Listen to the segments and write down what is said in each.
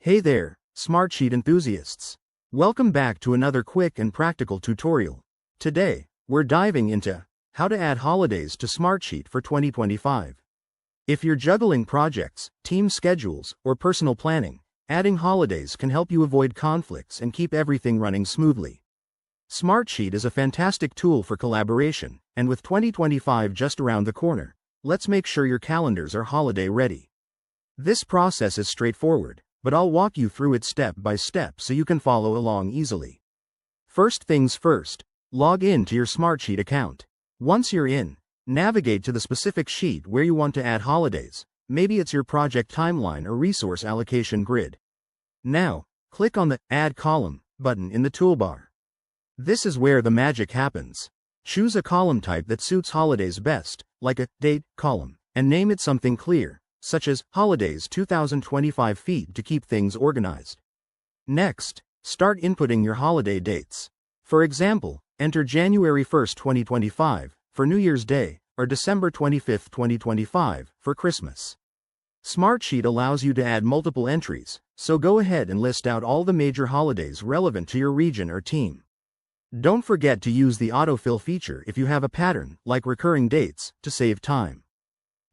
Hey there, Smartsheet enthusiasts. Welcome back to another quick and practical tutorial. Today, we're diving into how to add holidays to Smartsheet for 2025. If you're juggling projects, team schedules, or personal planning, adding holidays can help you avoid conflicts and keep everything running smoothly. Smartsheet is a fantastic tool for collaboration, and with 2025 just around the corner, let's make sure your calendars are holiday ready. This process is straightforward, but I'll walk you through it step by step so you can follow along easily. First things first, log in to your Smartsheet account. Once you're in, navigate to the specific sheet where you want to add holidays. Maybe it's your project timeline or resource allocation grid. Now, click on the Add Column button in the toolbar. This is where the magic happens. Choose a column type that suits holidays best, like a Date column, and name it something clear, such as Holidays 2025 feed to keep things organized. Next, start inputting your holiday dates. For example, enter January 1, 2025, for New Year's Day, or December 25, 2025, for Christmas. Smartsheet allows you to add multiple entries, so go ahead and list out all the major holidays relevant to your region or team. Don't forget to use the autofill feature if you have a pattern, like recurring dates, to save time.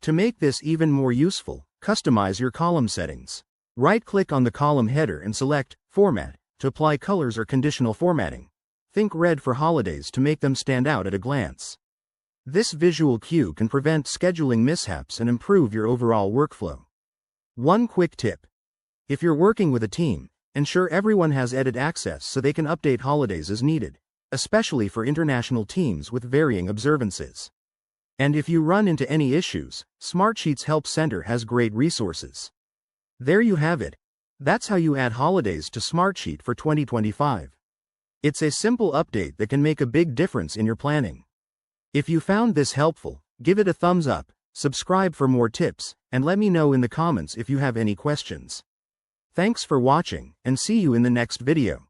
To make this even more useful, customize your column settings. Right-click on the column header and select Format to apply colors or conditional formatting. Think red for holidays to make them stand out at a glance. This visual cue can prevent scheduling mishaps and improve your overall workflow. One quick tip. If you're working with a team, ensure everyone has edit access so they can update holidays as needed, especially for international teams with varying observances. And if you run into any issues, Smartsheet's Help Center has great resources. There you have it. That's how you add holidays to Smartsheet for 2025. It's a simple update that can make a big difference in your planning. If you found this helpful, give it a thumbs up, subscribe for more tips, and let me know in the comments if you have any questions. Thanks for watching, and see you in the next video.